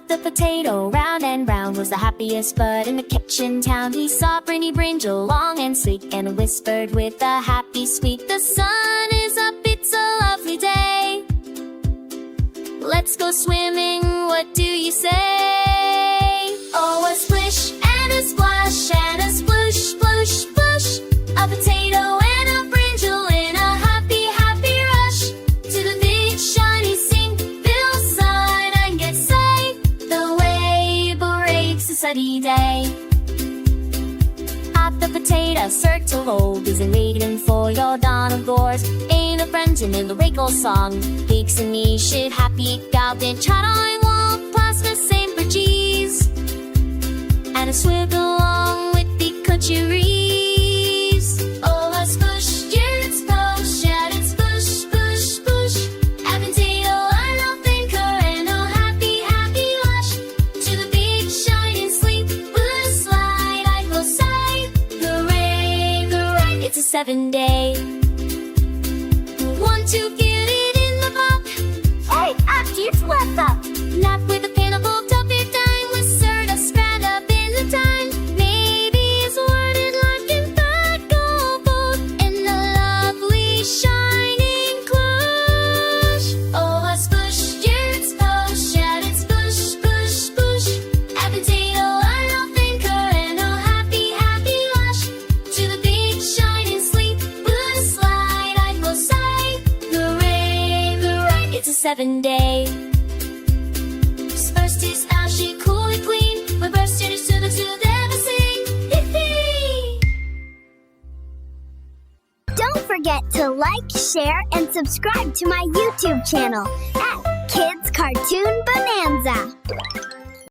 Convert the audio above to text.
the potato, round and round, was the happiest bud in the kitchen town. He saw Brinnie Brinjal, long and sleek, and whispered with a happy squeak, "The sun is up, it's a lovely day. Let's go swimming, what do you say?" Oh, a splish and a splash and a splush, splush, splush. A potato and a brinjal in a happy, happy rush to the big shiny sink, hillside, and get sight. The wave breaks a sunny day. At the potato circle, old is waiting for your dawn of doors. Ain't a friend in the wrinkle song. Pigs and me should happy out and chat on wall, plus the same for cheese. And a swig along with the countries. Oh, a spush, yeah, it's push, yeah, it's push, push, push. A potato, a no thinker, and a happy, happy lush to the big shining sleep. Blue slide, I go side. Hooray, hooray, it's a 7-day. Want to get it in the pop? Hey, after it's left up. Not with a pinnable top bedtime with sort of spread up in the time. Maybe it's worded like in that gold boat in a lovely shining clutch. Oh, a spush, yeah, it's push, yeah, it's push, push, push. A potato, a no thinker, and a happy, happy lush to the big shining sleep. Blue slide, I go side. Hooray, hooray, it's a 7-day. First is Splashy, cool and clean. We burst into the never sing. Yippee! Don't forget to like, share, and subscribe to my YouTube channel at Kids Cartoon